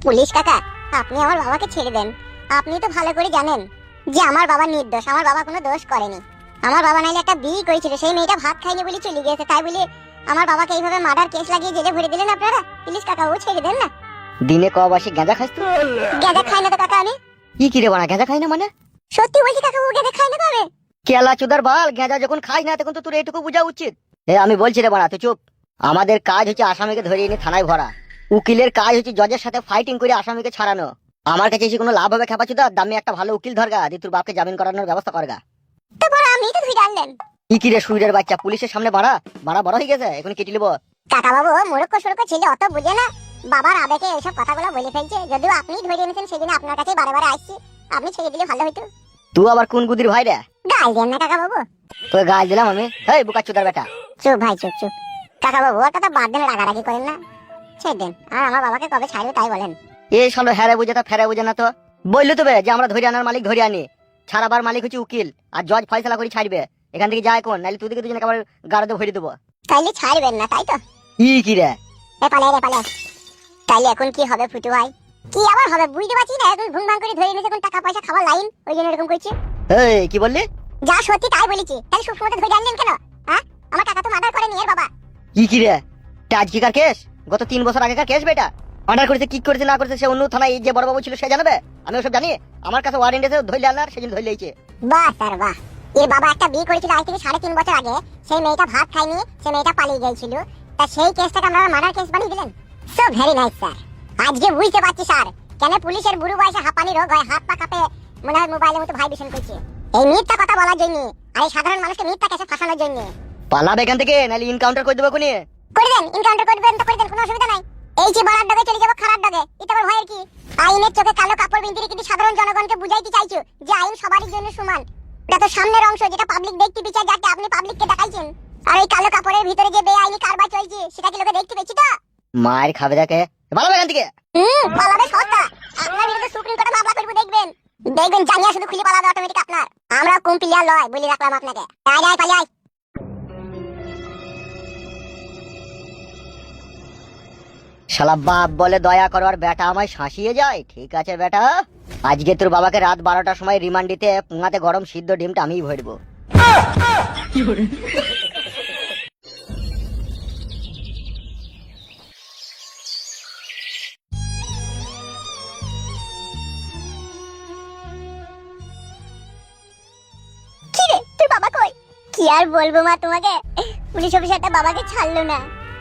Police কাকা, আপনি আমার বাবাকে ছেড়ে দেন। আপনি তো ভালো করে জানেন যে আমার বাবা নির্দোষ, আমার বাবা কোনো দোষ করেনি। আমার বাবা নাইলে একটা বিয়ে করেছিল, সেই মেয়েটা ভাত খায়নি বলে চলে গিয়েছে, তাই বলে আমার বাবাকে এইভাবে মার্ডার কেস লাগিয়ে জেলে ভরে দিলেন আপনারা। পুলিশ কাকা, ও ছেড়ে দেন না। দিনে ক বাসি গাঁজা খাইছ তুই? গাঁজা খাই না তো কাকা আমি। কি রে বানা, গাঁজা খাই না মানে? সত্যি বলছি কাকা, ও গাঁজা খায় না তো আমি। কেলা চুদার বাল, গাঁজা যখন খাই না তখন তো তোর এটুকু বোঝা উচিত। আমি বলছি রে বানা, তুই চুপ। আমাদের কাজ হচ্ছে আসামিকে ধরে এনে থানায় ভরা, উকিলের কাজ হচ্ছে জজের সাথে ফাইটিং করে আসামিকে ছাড়ানো। আমার কাছে এসে কোনো লাভ হবে খেপা চুদা? দামি একটা ভালো উকিল ধরগা, দিয়ে তোর বাপকে জামিন করানোর ব্যবস্থা করগা। তো বড় আমি তো ধুই আনলেন। কি রে সুইরের বাচ্চা, পুলিশের সামনে বাড়া বাড়া বড় হয়ে গেছে, এখন কেটে নেবো। কাকা বাবু মুরক্ষ সুরক্ষ ছেলে, অত বুঝে না। বাবার আবেগে এইসব কথাগুলো বলে ফেলছে, যদিও আপনি ধরে এনেছেন সেই জন্য আপনার কাছে বারে বারে আসছি। আপনি ছেড়ে দিলে ভালো হতো। তুই আবার কোন গুদির ভাই রে? গাল দেন না কাকা বাবু। তোকে গাল দিলাম আমি? এই বুকা চুদার বেটা। চুপ ভাই, চুপ চুপ। কাকা বাবু ওর কথা বাদ দেন, রাগারাগি করেন না, ছেড়ে দেন। আর আমার বাবাকে কবে ছাড়বে তাই বলেন। এই শালো হ্যারে বুঝে তা ফেরে বুঝে না তো। বললো তবে যে আমরা ধরে আনার মালিক ধরে আনি, ছাড়াবার মালিক হচ্ছে উকিল, আর জজ ফয়সালা করে ছাড়বে। এখান থেকে যায় কোন, নাইলে তুই দিকে দুজনে আবার গাড়িতে ভরে দেবো। তাইলে ছাড়বেন না তাই তো? কি রে? এ পালে। তাইলে এখন কি হবে ফুটু ভাই? কি আবার হবে বুঝতে পারছি না। এখন ঘুম ভাঙ করে ধরে নিয়েছে, এখন টাকা পয়সা খাওয়ার লাইন, ওই জন্য এরকম করছে। এই কি বললি? যা সত্যি তাই বলেছি। তাহলে সব সময় ধরে আনলেন কেন? হ্যাঁ, আমার কাকা তো মার্ডার করেনি এর বাবা। কি রে? আজকেকার কেস? গত 3 বছর আগেকার কেস বেটা। অর্ডার করেছে, কি করেছে না করেছে সে অন্য থানায় যে বড় বাবু ছিল সে জানাবে, আমি ওসব জানি? আমার কাছে ওয়ারেন্ট এসে ধরলে আনার, সেজন্য ধরে লইছে। বাহ স্যার বাহ। এর বাবা একটা বিয়ে করেছিল আজ থেকে 3.5 বছর আগে। সেই মেয়েটা ভাত খায়নি, সেই মেয়েটা পালিয়ে গিয়েছিল। তা সেই কেসটাকে আমরা মার্ডার কেস বানিয়ে দিলেন। So very nice sir. আজকে বুঝতে পারছি স্যার কেন পুলিশের বুড়ো বয়সে হাঁপানি রোগ হয়, হাত পা কাঁপে, মনে হয় মোবাইলের মতো ভাইব্রেশন করছে। এই মিথ্যা কথা বলার জন্য, আর এই সাধারণ মানুষকে মিথ্যা কেসে ফাঁসানোর জন্য। পালাবে এখান থেকে, নাহলে এনকাউন্টার করে দেবো কোনি। করে দেন, এনকাউন্টার করে দেন তো করে দেন, কোনো অসুবিধা নাই। এই যে বলার ডগে চলে যাবো খারাপ ডগে, এটা আবার ভয়ের কি? আইনের চোখে কালো কাপড় বিন্দিরে কিন্তু সাধারণ জনগণকে বুঝাইতে চাইছো যে আইন সবারই জন্য সমান। এটা তো সামনের অংশ, যেটা পাবলিক দেখতে বিচার, যাকে আপনি পাবলিককে দেখাইছেন। আর এই কালো কাপড়ের ভিতরে যে বেআইনি কারবার চলছে সেটা কি লোকে দেখতে পেয়েছি তো? মার খাবে দেখে, পালাবে এখান থেকে। পালাবে সস্তা। আপনার বিরুদ্ধে সুপ্রিম কোর্টে মামলা করব, দেখবেন দেখবেন জানিয়া শুধু খুলে পালাবে অটোমেটিক আপনার। আমরা কম্পিলিয়ার লয় বলি রাখলাম আপনাকে। আয় পালিয়ে। শালা বাপ বলে দয়া করো আর বেটা আমায় শাসিয়ে যায়। ঠিক আছে বেটা, আজকে তোর বাবাকে রাত 12টার সময় রিমান্ড দিতে পুঙাতে গরম সিদ্ধ ডিমটা আমিই ভরবো। কি রে তোর বাবা কই? কি আর বলবো মা তোমাকে, পুলিশ অফিসারটা বাবাকে ছাড়লো না।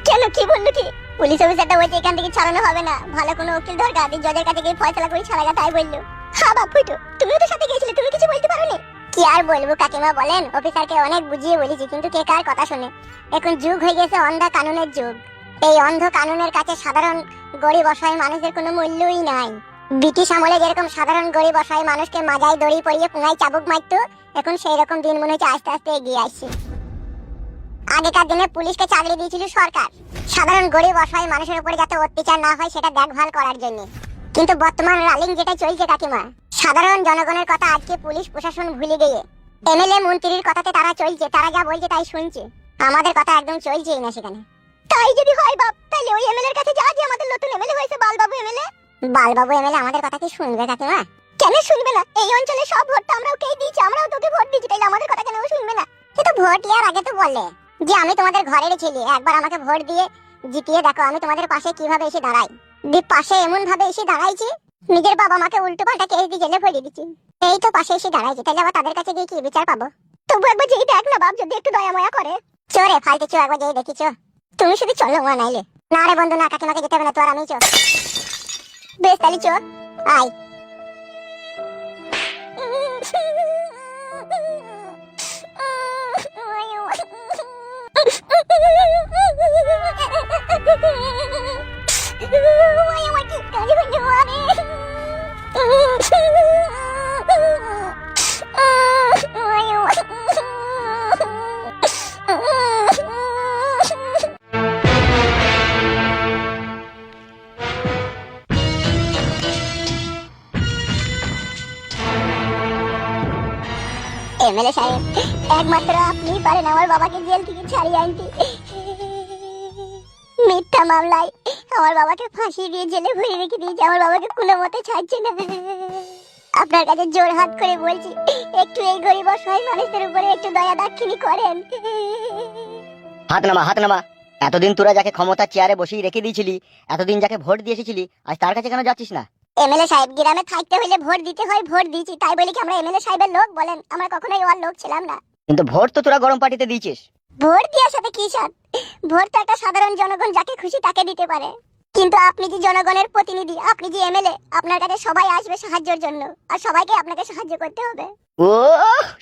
কেন, কি বললো কি? পুলিশ অফিসারটা বলছে এখান থেকে ছাড়ানো হবে না, ভালো কোনো উকিল দরকার, জজের কাছে গিয়ে ফয়সালা করে ছাড়াগা, তাই বললো। হ্যাঁ বাপ ফুটু, তুমিও তো সাথে গিয়েছিলে, তুমি কিছু বলতে পারোনি? কি আর বলবো কাকিমা বলেন, অফিসারকে অনেক বুঝিয়ে বলেছি কিন্তু কে কার কথা শুনে। এখন যুগ হয়ে গেছে অন্ধ কানুনের যুগ। এই অন্ধ কানুনের কাছে সাধারণ গরিব অসহায় মানুষের কোনো মূল্যই নাই। ব্রিটিশ আমলে যেরকম সাধারণ গরিব অসহায় মানুষকে মাজায় দড়ি পরিয়ে পুঙায় চাবুক মারতো, এখন সেই রকম দিন মনে হচ্ছে আস্তে আস্তে এগিয়ে আসছে। আগেকার দিনে পুলিশকে চাকরি দিয়েছিল সরকার, সাধারণ গরিব অসহায় মানুষের উপরে যাতে অত্যাচার না হয় সেটা দেখভাল করার জন্য। কিন্তু বর্তমান রালিং যেটা চলছে কাকিমা, সাধারণ জনগণের কথা আজকে পুলিশ প্রশাসন ভুলে গিয়ে এমএলএ মন্ত্রীর কথাতে তারা চলছে, তারা যা বলছে তাই শুনছে। আমাদের কথা একদম চলছেই না সেখানে। তাই যদি হয় বাপ, তাহলে ওই এমএলএ এর কাছে যা, যে আমাদের নতুন এমএলএ হয়েছে বালবাবু এমএলএ। বালবাবু এমএলএ আমাদের কথা কি শুনবে কাকিমা? কেন শুনবে না? এই অঞ্চলে সব ভোট তো আমরাও কেই দিয়েছি, আমরাও তোকে ভোট দিয়েছি, তাইলে আমাদের কথা কেন শুনবে না? কিন্তু ভোট ইয়ার আগে তো বললে যে আমি তোমাদের ঘরের ছেলে, একবার আমাকে ভোট দিয়ে জিতিয়ে দেখো আমি তোমাদের পাশে কিভাবে এসে দাঁড়াই। দীপ পাশে এমন ভাবে এসে দাঁড়াইছি, নিজের বাবা মাকে উল্টো পাল্টা কেস দিয়ে জেলে ভরিয়ে দিচ্ছি। এই তো পাশে এসে দাঁড়াইছি, তাহলে আবার তাদের কাছে গিয়ে কি বিচার পাবো? তবু একবার যেই দেখ না বাপ, যদি একটু দয়া ময়া করে। চোরে ফালতু চো, একবার যেই দেখিছো। তুমি শুধু চলো মা, নাইলে না রে বন্ধু, না কাকিমাকে যেতে হবে না, তো আর আমি চো। বেশ তাহলে চো, আয়। এমএলএ সাহেব, একমাত্র আপনিই পারেন আমার বাবাকে জেল থেকে ছাড়িয়ে আনতে। মিথ্যা মামলায় আমার বাবাকে ফাঁসি দিয়ে জেলে ভরে রেখে দিয়েছে, আমার বাবাকে কোনো মতে ছাড়ছে না। আপনার কাছে জোর হাত করে বলছি, একটু এই গরিব অসহায় মানুষদের উপরে একটু দয়া দাক্ষিণী করেন। হাত নামা, হাত নামা। এতদিন তোরা যাকে ক্ষমতা চেয়ারে বসিয়ে রেখে দিয়েছিলি, এতদিন যাকে ভোট দিয়ে এসেছিলি, আজ তার কাছে কেন যাচ্ছিস না? এমএলএ সাহেব, গ্রামে থাকতে হলে ভোট দিতে হয়, ভোট দিয়েছি, তাই বলি কি আমরা এমএলএ সাহেবের লোক বলেন? আমরা কখনোই ওর লোক ছিলাম না। কিন্তু ভোট তো তোরা গরম পার্টিতে দিয়েছিস। ভোট দেওয়ার সাথে কি সাথ? ভোট তো একটা সাধারণ জনগণ যাকে খুশি তাকে দিতে পারে। কিন্তু আপনি যে জনগণের প্রতিনিধি, আপনি যে এমএলএ, আপনার কাছে সবাই আসবে সাহায্যের জন্য, আর সবাইকে আপনাকে সাহায্য করতে হবে। ও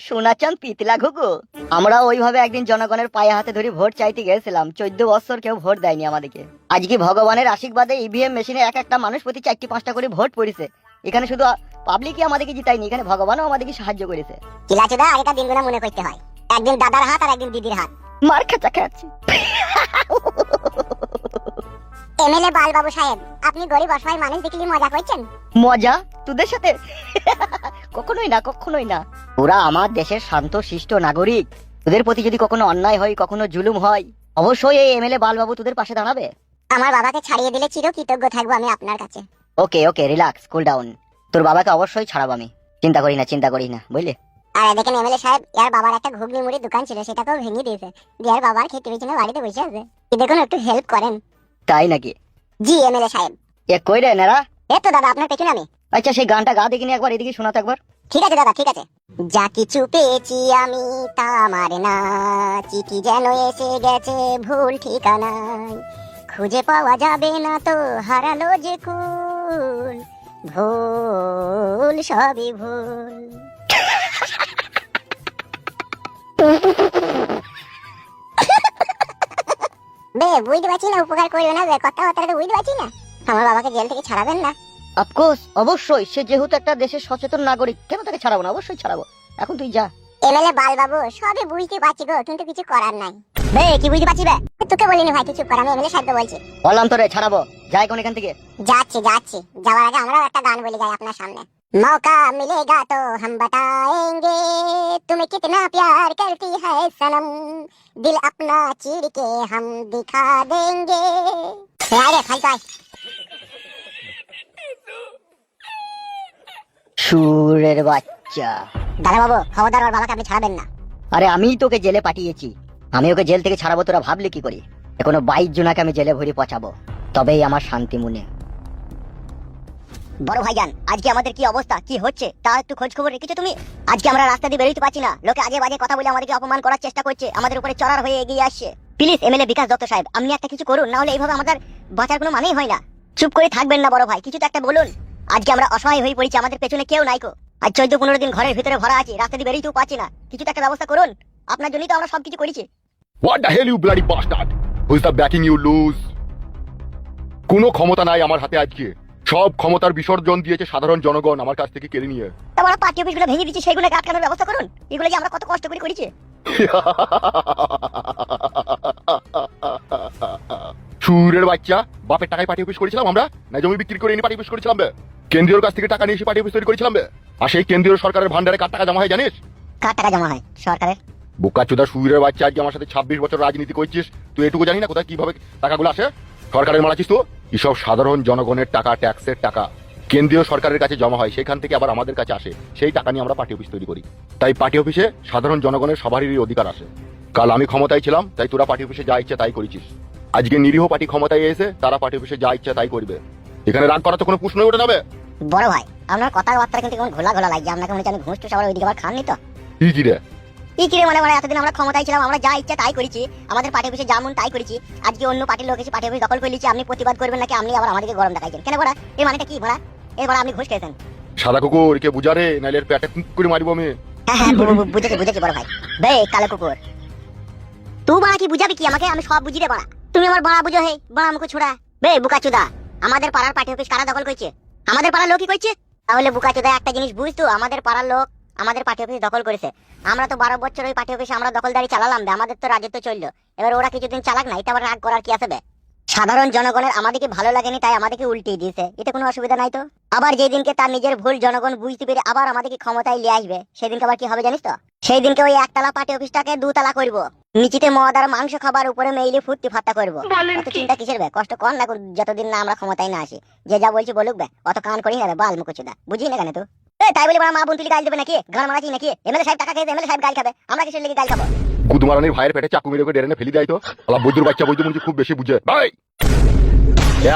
সোনাচাঁদ পিতলা ঘুঘু, আমরা ওইভাবে একদিন জনগণের পায়ে হাতে ধরে ভোট চাইতে গেছিলাম, 14 বছর কেউ ভোট দেয়নি আমাদেরকে। আজকে ভগবানের আশীর্বাদে ইভিএম মেশিনে এক একটা মানুষ প্রতি 4-5টা করে ভোট পড়েছে। এখানে শুধু পাবলিকই আমাদেরকে জিতায়নি, এখানে ভগবানও আমাদেরকে সাহায্য করেছে। কিলাচুদা, আগেকার দিনগুলো মনে করতে হয়, একদিন দাদার হাত আর একদিন দিদির হাত। মার খাচা খাচ্ছি। এমএলএ বালবাবু সাহেব, আপনি গরিব অসহায় মানুষ দেখলি মজা করছেন? মজা তোদের সাথে? কখনোই না, কখনোই না। ওরা আমার দেশের শান্ত শিষ্ট নাগরিক, তোদের প্রতি যদি কখনো অন্যায় হয়, কখনো জুলুম হয়, অবশ্যই এই এমএলএ বালবাবু তোদের পাশে দাঁড়াবে। আমার বাবাকে ছাড়িয়ে দিলে চির কৃতজ্ঞ থাকবো আমি আপনার কাছে। ওকে ওকে, রিল্যাক্স, কুল ডাউন। তোর বাবাকে অবশ্যই ছাড়াবো আমি, চিন্তা করি না, চিন্তা করি না, বুঝলি? আর দেখেন এমএলএ সাহেব, ইয়ার বাবার একটা ঘুগনি মুড়ির দোকান ছিল, সেটাকেও ভেঙে দিয়েছে। ইয়ার বাবার খেতে পেছনে বাড়িতে বসে আছে, কি দেখুন, একটু হেল্প করেন। তাই নাকি? জি এমএলএ সাহেব। এ কই রে নেরা? এই তো দাদা, আপনার পেছনে আমি। আচ্ছা, সেই গানটা গা দেখিনি একবার, এদিকে শোনাতে একবার। ঠিক আছে দাদা, ঠিক আছে। যা কিছু পেয়েছি আমি তা আমার না, চিঠি যেন এসে গেছে ভুল ঠিকানায়, খুঁজে পাওয়া যাবে না তো হারালো যে কুল, ভুল সবই ভুল। বে বুঝতে পারছি না, উপকার করিও না, কথাবার্তা তো বুঝতে পারছি না। আমার বাবাকে জেল থেকে ছাড়াবেন না? অফকোর্স, অবশ্যই। সে যেহেতু একটা দেশের সচেতন নাগরিক, কেন তাকে ছাড়াবো না? অবশ্যই ছাড়াবো। এখন তুই যা। এমএলএ বালবাবু, সবই বুঝতে পারছি গো, কিন্তু কিছু করার নাই। বে কি বুঝতে পারছি বে? তোকে বলিনি ভাই, তুই চুপ কর, আমি এমএলএ সাহেব বলছি। বললাম তো রে, ছাড়াবো। যাই কোন এখান থেকে। যাচ্ছি যাচ্ছি, যাওয়ার আগে আমরাও একটা গান বলে যাই আপনার সামনে। मौका मिलेगा तो हम बताएंगे तुम्हें कितना प्यार करती है सनम, दिल अपना चीर के हम दिखा देंगे। আরে খাই খাই। সুরের বাচ্চা। দাদা বাবু, খবরদার ওর বাবাকে আপনি ছাড়াবেন না। আরে আমিই তোকে জেলে পাঠিয়েছি, আমি ওকে জেল থেকে ছাড়াবো, তোরা ভাবলি কি করে? এখনো 22 জনাকে আমি জেলে ভরে পচাবো, তবেই আমার শান্তি মনে। বড় ভাইজান, আজকে আমাদের কি অবস্থা, কি হচ্ছে তা একটু খোঁজ খবর রেখেছো তুমি? আজকে আমরা রাস্তা দিয়ে বেরোতে পারছি না, লোকে আগে বাজে কথা বলে আমাদেরকে অপমান করার চেষ্টা করছে, আমাদের উপরে চড়ার হয়ে এগিয়ে আসছে। প্লিজ এমএলএ বিকাশ দত্ত সাহেব, আপনি একটা কিছু করুন, না হলে এইভাবে আমাদের বাঁচার কোনো মানেই হয় না। চুপ করে থাকবেন না বড় ভাই, কিছু তো একটা বলুন। আজকে আমরা অসহায় হয়ে পড়েছি, আমাদের পেছনে কেউ নাই কো। আজ 14-15 দিন ঘরের ভিতরে ভরা আছি, রাস্তা দিয়ে বেরোতেও পারছি না, কিছু তো একটা ব্যবস্থা করুন। আপনার জন্যই তো আমরা সবকিছু করেছি। What the hell you bloody bastard? Who's the backing you lose? কোনো ক্ষমতা নাই আমার হাতে আজকে, সব ক্ষমতার বিসর্জন দিয়েছে সাধারণ জনগণ আমার কাছ থেকে কেড়ে নিয়ে। তারপর পার্টি অফিসগুলো ভেঙে দিচ্ছি, সেইগুলোকে আটকানোর ব্যবস্থা করুন। এগুলো যে আমরা কত কষ্ট করে করেছি। সুরের বাচ্চা, বাপের টাকায় পার্টি অফিস করেছিলাম আমরা, না জমি বিক্রি করে এনে পার্টি অফিস করেছিলাম বে? কেন্দ্রীয় কাছ থেকে টাকা নিয়ে এসে পার্টি অফিস তৈরি করেছিলাম বে। আর সেই কেন্দ্রীয় সরকারের ভান্ডারে কার টাকা জমা হয় জানিস? কার টাকা জমা হয়? সরকারের। বোকাচোদা সুরের বাচ্চা, আজকে আমার সাথে 26 বছর রাজনীতি করছিস, তুই এটুকু জানি না কোথায় কিভাবে টাকাগুলো আসে? সরকারের মারাছিস তো? এসব সাধারণ জনগণের টাকা, ট্যাক্সের টাকা কেন্দ্রীয় সরকারের কাছে জমা হয়, সেখান থেকে আবার আমাদের কাছে আসে, সেই টাকা নিয়ে আমরা পার্টি অফিস তৈরি করি। তাই পার্টি অফিসে সাধারণ জনগণের সবারই অধিকার আসে। কাল আমি ক্ষমতায় ছিলাম, তাই তোরা পার্টি অফিসে যা ইচ্ছা তাই করেছিস। আজকে নিরীহ পার্টি ক্ষমতায় এসে তারা পার্টি অফিসে যা ইচ্ছা তাই করবে। এখানে রাগ করা তো কোনো প্রশ্নই ওঠে যাবে। বড় ভাই, আপনার কথাবার্তা কিন্তু কেমন ঘোলা ঘোলা লাগছে, আপনাকে মনে হচ্ছে আমি ঘুষ টুস আবার ওইদিকে আবার খাননি তো? কি রে কি কিরে মানে মানে এতদিন আমরা ক্ষমতায় ছিলাম, আমরা যা ইচ্ছা তাই করেছি, আমাদের পার্টি অফিসে যেমন তাই করেছি। আজকে অন্য পার্টির লোক এসে পার্টি অফিস দখল করে নিচ্ছে, আপনি প্রতিবাদ করবেন নাকি আপনি আবার আমাদেরকে গরম দেখাইছেন কেন বড়া? এই মানেটা কি বড়া? এই বড়া আপনি ঘুষ খেয়েছেন? সাদা কুকুর কে বুঝারে, নাইলে এর পেটে করে মারিব আমি। হ্যাঁ হ্যাঁ, বুঝেছি বুঝেছি বড় ভাই। বে কালো কুকুর, তুই বড়া কি বুঝাবি কি আমাকে? আমি সব বুঝি রে বড়া, তুমি আমার বড়া বুঝো। হে বড়া মুখ ছোড়া। বে বুকাচুদা, আমাদের পাড়ার পার্টি অফিস কারা দখল করছে? আমাদের পাড়ার লোকই করছে। তাহলে বুকাচুদা একটা জিনিস বুঝতো, আমাদের পাড়ার লোক আমাদের পার্টি অফিস দখল করেছে। আমরা তো 12 বছর ওই পার্টি অফিসে আমরা দখলদারি চালালাম, আমাদের তো রাজত্ব চললো। এবার ওরা কিছুদিন চালাক না, এটা আবার রাগ করার কি আছে বে? সাধারণ জনগণের আমাদেরকে ভালো লাগেনি তাই আমাদেরকে উল্টিয়ে দিয়েছে, এতে কোনো অসুবিধা নাই তো। আবার যেদিনকে তার নিজের ভুল জনগণ বুঝতে পেরে আবার আমাদেরকে ক্ষমতায় নিয়ে আসবে, সেদিনকে আবার কি হবে জানিস তো? সেই দিনকে ওই একতলা পার্টি অফিসটাকে 2 তলা করবো। নিচিতে মদ আর মাংস খাবার উপরে মেইলে ফুর্তি ফাত্তা করবো। অত চিন্তা কিসের বে? কষ্ট কর না যতদিন না আমরা ক্ষমতায় না আসি। যে যা বলছি বলুক বে, অত কান করি না বে, বাল মুকুচুদা বুঝি না কেন তো? তাই বলে মা বোন তুলি গাল দেবে নাকি? ঘর মারাচ্ছি নাকি? এমএলএ সাহেব টাকা খেয়েছে, এমএলএ সাহেব গাল খাবে, আমরা কিসের লেগে গাল খাবো? গুদমারানির ভাইয়ের পেটে চাকু মেরে ডেরেনে ফেলি দেয় তো। আলা বৈদ্যুর বাচ্চা বৈদ্যু মুঞ্জি খুব বেশি বুঝে ভাই।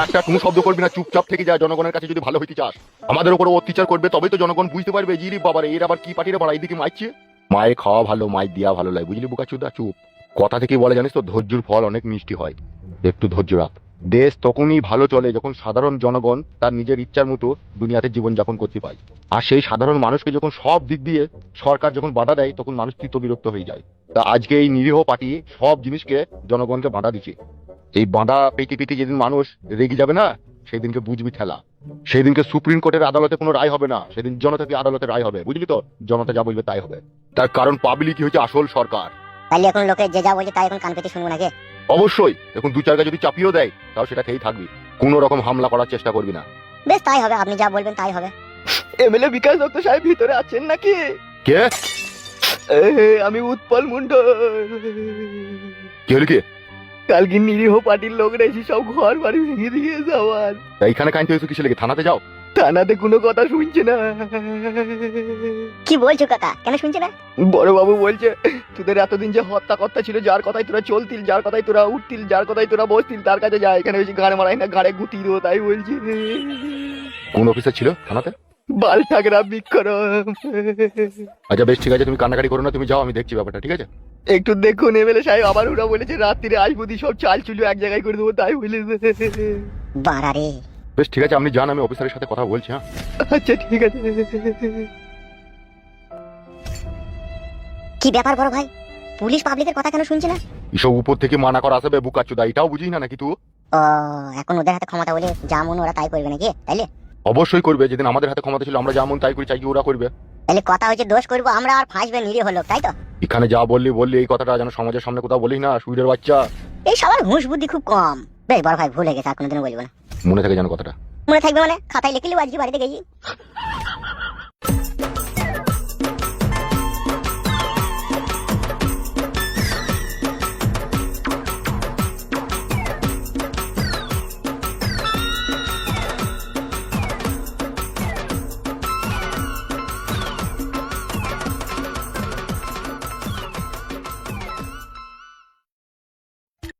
একটা কোনো শব্দ করবি না, চুপচাপ থেকে যা। জনগণের কাছে যদি ভালো হইতে চাস, আমাদের উপর অত্যাচার করবে তবেই তো জনগণ বুঝতে পারবে জিরি বাবারে এর আবার কি পার্টিরে বাড়া এইদিকে মাইছে। মায়ে খাওয়া ভালো, মাই দিয়া ভালো লাগে, বুঝলি বোকাচুদা? চুপ। কথা থেকে বলে জানিস তো, ধৈর্যের ফল অনেক মিষ্টি হয়, একটু ধৈর্য রাখ। দেশ তখনই ভালো চলে যখন সাধারণ জনগণ তার নিজের ইচ্ছার মতো দুনিয়াতে জীবনযাপন করতে পায়। আর সেই সাধারণ মানুষকে যখন সব দিক দিয়ে সরকার যখন বাধা দেয়, তখন মানুষ তীব্র বিরক্ত হয়ে যায়। তা আজকে এই নিরীহ পার্টি সব জিনিসকে জনগণকে বাধা দিচ্ছে। এই বাঁধা পেটি পেটি যেদিন মানুষ রেগে যাবে না, সেদিনকে বুঝবি ঠেলা। সেদিনকে সুপ্রিম কোর্টের আদালতে কোনো রায় হবে না, সেদিন জনতাকে আদালতে রায় হবে, বুঝলি তো? জনতা যা বলবে তাই হবে। তার কারণ পাবলিকই হচ্ছে আসল সরকার। তাহলে এখন লোকে যে যা বলছে তাই এখন কান পেতে শুনবো নাকি? অবশ্যই। এখন দু চার গা যদি চাপিয়েও দেয়, তাও সেটা খেয়েই থাকবি, কোনো রকম হামলা করার চেষ্টা করবি না। বেশ তাই হবে, আপনি যা বলবেন তাই হবে। এমএলএ বিকাশ দত্ত সাহেব ভিতরে আছেন নাকি? কে? আমি উৎপল মন্ডল। কি হলো কি? কালকে নিরীহ পার্টির লোকরা এসে সব ঘর বাড়ি ভেঙে দিয়ে যাওয়ার। তা এইখানে কাইতে হয়েছে কিসে লেগে? থানাতে যাও। থানাতে কোনো কথা শুনছে না। কি বলছো কাকা? কেন শুনছে না? বড় বাবু বলছে তোদের এতদিন যে হত্যা কর্তা ছিল, যার কথাই তোরা চলতিল, যার কথাই তোরা উঠতিল, যার কথাই তোরা বসতিল, তার কাছে যায় এখানে বেশি ঘাড়ে মারাই না, ঘাড়ে গুটি দেবো, তাই বলছে। কোন অফিসার ছিল থানাতে? বাল ঠাকরা বিক্রম। আচ্ছা বেশ ঠিক আছে, তুমি কান্নাকাটি করো না, তুমি যাও, আমি দেখছি ব্যাপারটা, ঠিক আছে? একটু দেখুন এমএলএ সাহেব, আবার ওরা বলেছে রাত্রিরে আসবুদি সব চাল চুলো এক জায়গায় করে দেবো, তাই বলেছে। বাড়া রে। বেশ ঠিক আছে, আপনি যান, আমি অফিসারের সাথে কথা বলছি। হ্যাঁ আচ্ছা ঠিক আছে। কি ব্যাপার বড় ভাই? পুলিশ পাবলিকের কথা কেন শুনছে না? এসব উপর থেকে মানা করা আসবে বুকাচুদা, এটাও বুঝি না নাকি তুই? ও, এখন ওদের হাতে ক্ষমতা বলে যা মন ওরা তাই করবে নাকি? তাইলে অবশ্যই করবে। যেদিন আমাদের হাতে ক্ষমতা ছিল আমরা যেমন তাই করি, চাই কি ওরা করবে? তাহলে কথা হচ্ছে দোষ করবো আমরা আর ফাঁসবে নিরীহ লোক, তাই তো? এখানে যা বললি এই কথাটা যেন সমাজের সামনে কোথাও বলিস না, সুইরের বাচ্চা। এই সবার হুঁশ বুদ্ধি খুব কম। বেশ বড় ভাই, ভুল হয়ে গেছে, আর কোনোদিনও বলবো না। মনে থাকে যেন কথাটা। মনে থাকবে মানে? খাতায় লিখে আজকে বাড়িতে গেছি।